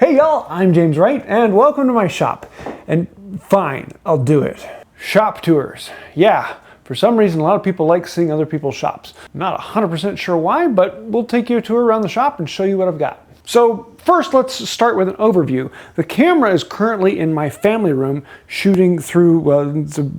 Hey y'all, I'm James Wright and welcome to my shop. And fine, I'll do it. Shop tours. Yeah, for some reason a lot of people like seeing other people's shops. I'm not 100% sure why, but we'll take you a tour around the shop and show you what I've got. So first, let's start with an overview. The camera is currently in my family room shooting through, well, it's a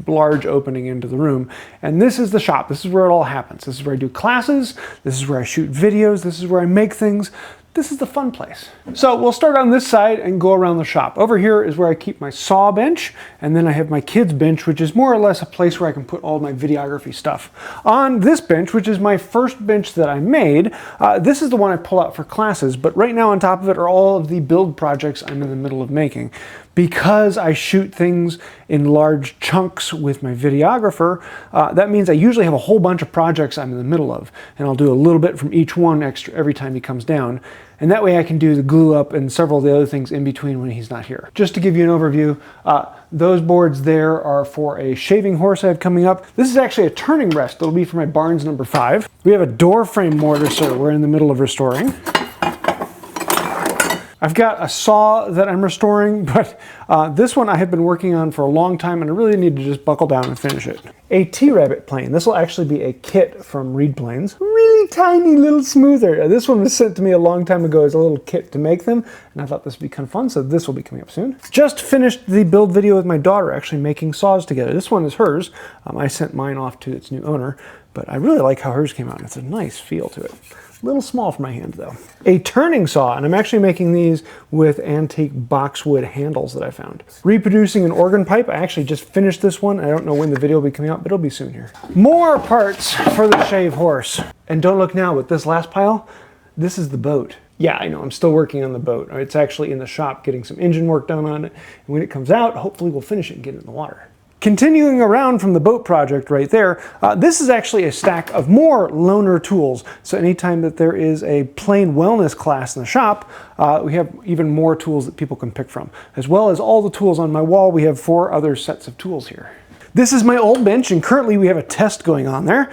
large opening into the room. And this is the shop. This is where it all happens. This is where I do classes. This is where I shoot videos. This is where I make things. This is the fun place. So we'll start on this side and go around the shop. Over here is where I keep my saw bench, and then I have my kids bench, which is more or less a place where I can put all my videography stuff. On this bench, which is my first bench that I made, this is the one I pull out for classes, but right now on top of it are all of the build projects I'm in the middle of making. Because I shoot things in large chunks with my videographer, that means I usually have a whole bunch of projects I'm in the middle of, and I'll do a little bit from each one extra every time he comes down. And that way I can do the glue up and several of the other things in between when he's not here. Just to give you an overview, those boards there are for a shaving horse I have coming up. This is actually a turning rest that'll be for my Barnes number 5. We have a door frame mortiser we're in the middle of restoring. I've got a saw that I'm restoring, but this one I have been working on for a long time and I really need to just buckle down and finish it. A T-Rabbit plane. This will actually be a kit from Reed Planes. Really tiny little smoother. This one was sent to me a long time ago as a little kit to make them, and I thought this would be kind of fun, so this will be coming up soon. Just finished the build video with my daughter, actually making saws together. This one is hers. I sent mine off to its new owner, but I really like how hers came out. It's a nice feel to it. A little small for my hand though. A turning saw, and I'm actually making these with antique boxwood handles that I found. Reproducing an organ pipe. I actually just finished this one. I don't know when the video will be coming out, but it'll be soon here. More parts for the shave horse. And don't look now, but this last pile, this is the boat. Yeah, I know, I'm still working on the boat. It's actually in the shop getting some engine work done on it. And when it comes out, hopefully we'll finish it and get it in the water. Continuing around from the boat project right there, this is actually a stack of more loaner tools. So anytime that there is a plain wellness class in the shop, we have even more tools that people can pick from. As well as all the tools on my wall, we have 4 other sets of tools here. This is my old bench, and currently we have a test going on there.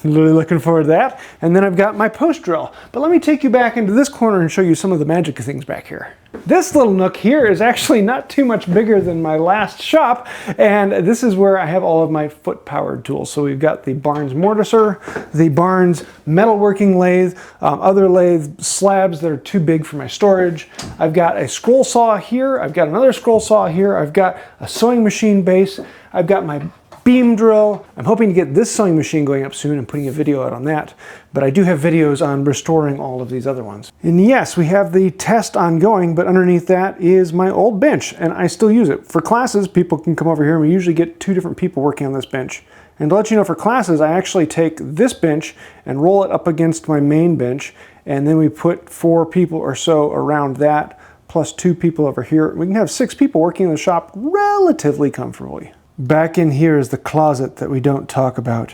Really looking forward to that. And then I've got my post drill. But let me take you back into this corner and show you some of the magic things back here. This little nook here is actually not too much bigger than my last shop, and this is where I have all of my foot-powered tools. So we've got the Barnes mortiser, the Barnes metalworking lathe, other lathe slabs that are too big for my storage. I've got a scroll saw here, I've got another scroll saw here, I've got a sewing machine base, I've got my beam drill. I'm hoping to get this sewing machine going up soon and putting a video out on that, but I do have videos on restoring all of these other ones. And yes, we have the test ongoing, but underneath that is my old bench, and I still use it. For classes, people can come over here, and we usually get 2 different people working on this bench. And to let you know, for classes, I actually take this bench and roll it up against my main bench, and then we put 4 people or so around that, plus 2 people over here. We can have 6 people working in the shop relatively comfortably. Back in here is the closet that we don't talk about,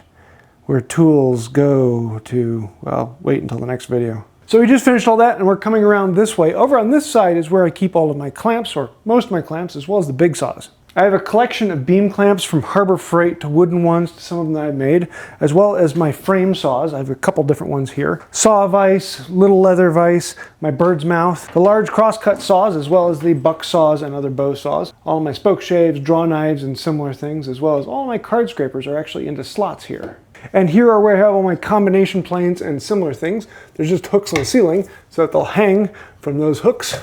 where tools go to, well, wait until the next video. So we just finished all that and we're coming around this way. Over on this side is where I keep all of my clamps, or most of my clamps, as well as the big saws. I have a collection of beam clamps from Harbor Freight to wooden ones to some of them that I've made, as well as my frame saws. I have a couple different ones here. Saw vise, little leather vise, my bird's mouth, the large crosscut saws, as well as the buck saws and other bow saws. All my spoke shaves, draw knives, and similar things, as well as all my card scrapers are actually into slots here. And here are where I have all my combination planes and similar things. There's just hooks on the ceiling so that they'll hang from those hooks,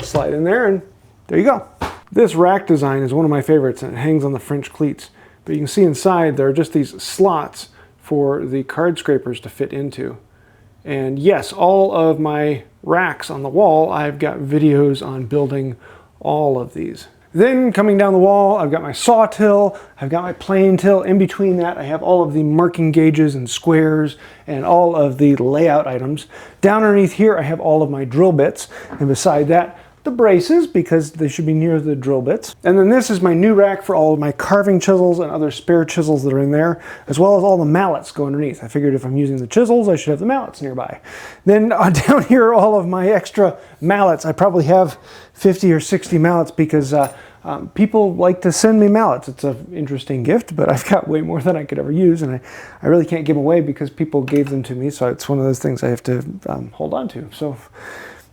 slide in there, and there you go. This rack design is one of my favorites, and it hangs on the French cleats. But you can see inside there are just these slots for the card scrapers to fit into. And yes, all of my racks on the wall, I've got videos on building all of these. Then coming down the wall, I've got my saw till, I've got my plane till. In between that, I have all of the marking gauges and squares and all of the layout items. Down underneath here, I have all of my drill bits. And beside that, the braces, because they should be near the drill bits. And then this is my new rack for all of my carving chisels and other spare chisels that are in there, as well as all the mallets go underneath. I figured if I'm using the chisels, I should have the mallets nearby. Then down here are all of my extra mallets. I probably have 50 or 60 mallets because people like to send me mallets. It's an interesting gift, but I've got way more than I could ever use, and I really can't give them away because people gave them to me, so it's one of those things I have to hold on to. So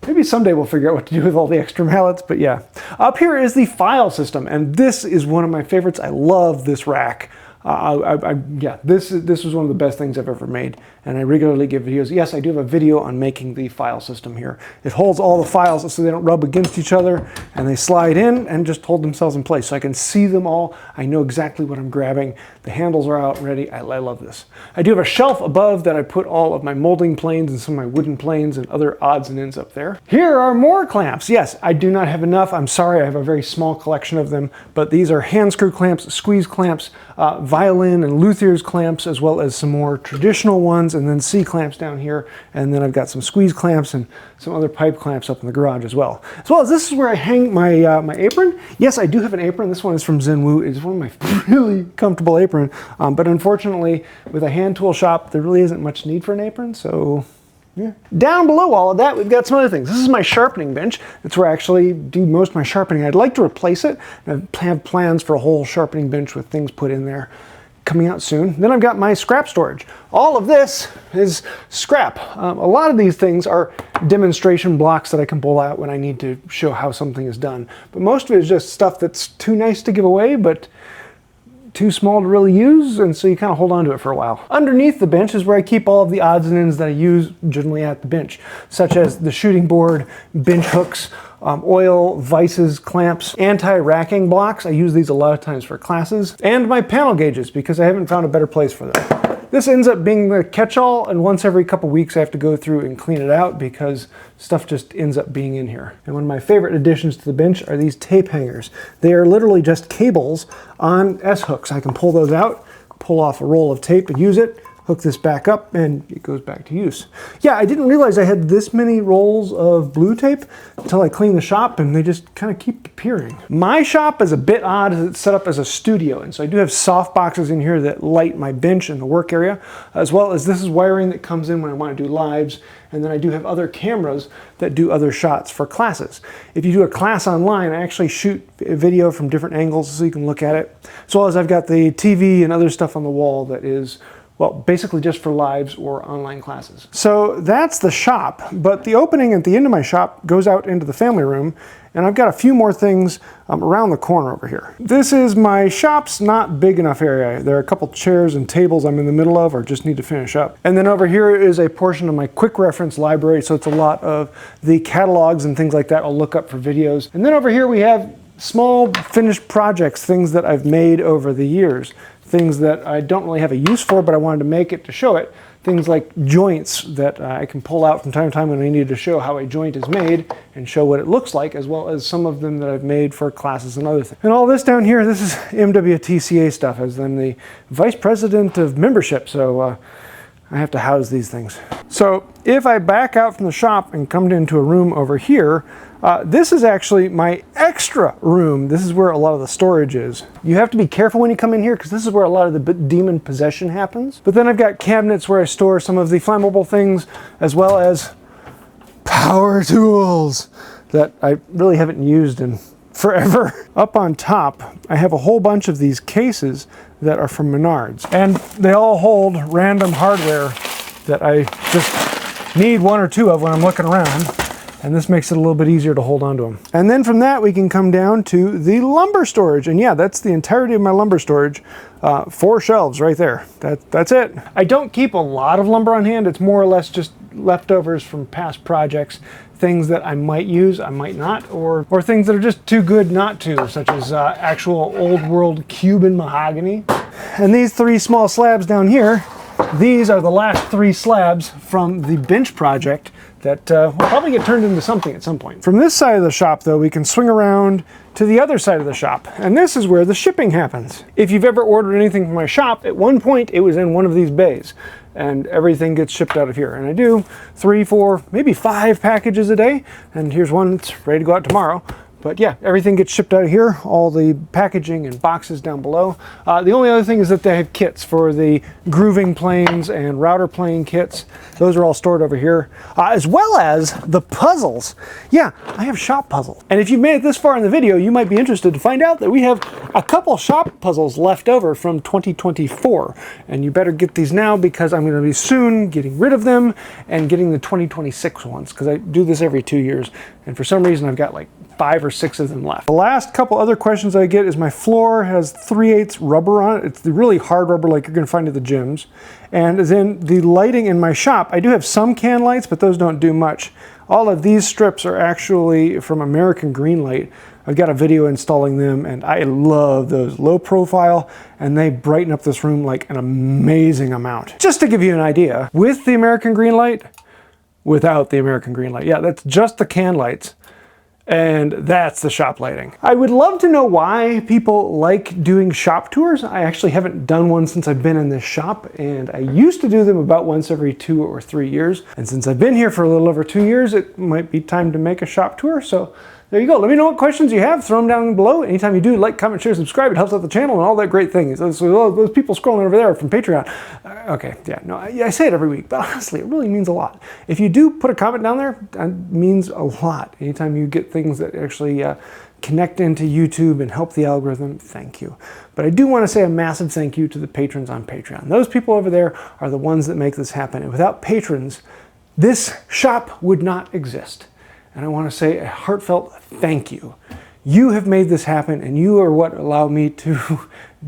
Maybe someday we'll figure out what to do with all the extra mallets, but yeah. Up here is the file system, and this is one of my favorites. I love this rack. Yeah, this was one of the best things I've ever made, and I regularly give videos. Yes, I do have a video on making the file system here. It holds all the files so they don't rub against each other, and they slide in and just hold themselves in place. So I can see them all. I know exactly what I'm grabbing. The handles are out and ready. I love this. I do have a shelf above that I put all of my molding planes and some of my wooden planes and other odds and ends up there. Here are more clamps. Yes, I do not have enough. I'm sorry, I have a very small collection of them, but these are hand screw clamps, squeeze clamps, violin and luthier's clamps, as well as some more traditional ones, and then C-clamps down here, and then I've got some squeeze clamps and some other pipe clamps up in the garage as well. As well as this is where I hang my my apron. Yes, I do have an apron. This one is from Zenwu. It's one of my really comfortable apron, but unfortunately, with a hand tool shop, there really isn't much need for an apron, so yeah. Down below all of that, we've got some other things. This is my sharpening bench. It's where I actually do most of my sharpening. I'd like to replace it. I have plans for a whole sharpening bench with things put in there coming out soon. Then I've got my scrap storage. All of this is scrap. A lot of these things are demonstration blocks that I can pull out when I need to show how something is done. But most of it is just stuff that's too nice to give away, but too small to really use, and so you kind of hold on to it for a while. Underneath the bench is where I keep all of the odds and ends that I use generally at the bench, such as the shooting board, bench hooks, oil, vices, clamps, anti-racking blocks. I use these a lot of times for classes, and my panel gauges because I haven't found a better place for them. This ends up being the catch-all, and once every couple weeks I have to go through and clean it out because stuff just ends up being in here. And one of my favorite additions to the bench are these tape hangers. They are literally just cables on S-hooks. I can pull those out, pull off a roll of tape and use it, hook this back up, and it goes back to use. Yeah, I didn't realize I had this many rolls of blue tape until I cleaned the shop, and they just kind of keep appearing. My shop is a bit odd as it's set up as a studio, and so I do have soft boxes in here that light my bench and the work area, as well as this is wiring that comes in when I want to do lives, and then I do have other cameras that do other shots for classes. If you do a class online, I actually shoot video from different angles so you can look at it, as well as I've got the TV and other stuff on the wall that is, well, basically just for lives or online classes. So that's the shop, but the opening at the end of my shop goes out into the family room, and I've got a few more things around the corner over here. This is my shop's not big enough area. There are a couple chairs and tables I'm in the middle of or just need to finish up. And then over here is a portion of my quick reference library, so it's a lot of the catalogs and things like that I'll look up for videos. And then over here we have small finished projects, things that I've made over the years. Things that I don't really have a use for, but I wanted to make it to show it. Things like joints that I can pull out from time to time when I need to show how a joint is made and show what it looks like, as well as some of them that I've made for classes and other things. And all this down here, this is MWTCA stuff, as I'm the vice president of membership, so I have to house these things. So if I back out from the shop and come into a room over here, this is actually my extra room. This is where a lot of the storage is. You have to be careful when you come in here because this is where a lot of the demon possession happens. But then I've got cabinets where I store some of the flammable things, as well as power tools that I really haven't used in forever. Up on top, I have a whole bunch of these cases that are from Menards, and they all hold random hardware that I just need one or two of when I'm looking around, and this makes it a little bit easier to hold on to them. And then from that we can come down to the lumber storage, and yeah, that's the entirety of my lumber storage. 4 shelves right there. That's it. I don't keep a lot of lumber on hand. It's more or less just leftovers from past projects, things that I might use, I might not, or things that are just too good not to, such as actual old world Cuban mahogany. And these 3 small slabs down here, these are the last 3 slabs from the bench project that will probably get turned into something at some point. From this side of the shop though, we can swing around to the other side of the shop, and this is where the shipping happens. If you've ever ordered anything from my shop, at one point it was in one of these bays, and everything gets shipped out of here. And I do 3, 4, maybe 5 packages a day, and here's one that's ready to go out tomorrow. But yeah, everything gets shipped out of here, all the packaging and boxes down below. The only other thing is that they have kits for the grooving planes and router plane kits. Those are all stored over here, as well as the puzzles. Yeah, I have shop puzzles. And if you've made it this far in the video, you might be interested to find out that we have a couple shop puzzles left over from 2024. And you better get these now because I'm going to be soon getting rid of them and getting the 2026 ones, because I do this every 2 years. And for some reason, I've got like 5 or 6 of them left. The last couple other questions I get is my floor has 3/8 rubber on it. It's the really hard rubber like you're going to find at the gyms. And then the lighting in my shop, I do have some can lights, but those don't do much. All of these strips are actually from American Greenlight. I've got a video installing them, and I love those. Low profile, and they brighten up this room like an amazing amount. Just to give you an idea, with the American Greenlight, without the American Greenlight. Yeah, that's just the can lights. And that's the shop lighting. I would love to know why people like doing shop tours. I actually haven't done one since I've been in this shop, and I used to do them about once every 2 or 3 years. And since I've been here for a little over 2 years, it might be time to make a shop tour. So there you go. Let me know what questions you have. Throw them down below. Anytime you do, like, comment, share, subscribe. It helps out the channel and all that great things. Those people scrolling over there from Patreon. Okay, yeah, no, I say it every week, but honestly, it really means a lot. If you do put a comment down there, that means a lot. Anytime you get things that actually connect into YouTube and help the algorithm, thank you. But I do want to say a massive thank you to the patrons on Patreon. Those people over there are the ones that make this happen. And without patrons, this shop would not exist. And I want to say a heartfelt thank you. You have made this happen, and you are what allowed me to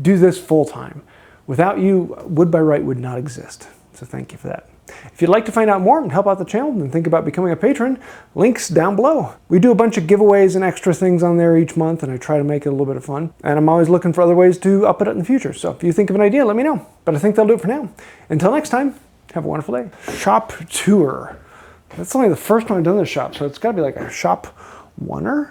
do this full time. Without you, Wood by Wright would not exist. So thank you for that. If you'd like to find out more and help out the channel, then think about becoming a patron. Links down below. We do a bunch of giveaways and extra things on there each month, and I try to make it a little bit of fun. And I'm always looking for other ways to up it in the future. So if you think of an idea, let me know. But I think that'll do it for now. Until next time, have a wonderful day. Shop tour. That's only the first time I've done this shop, so it's got to be like a shop oneer.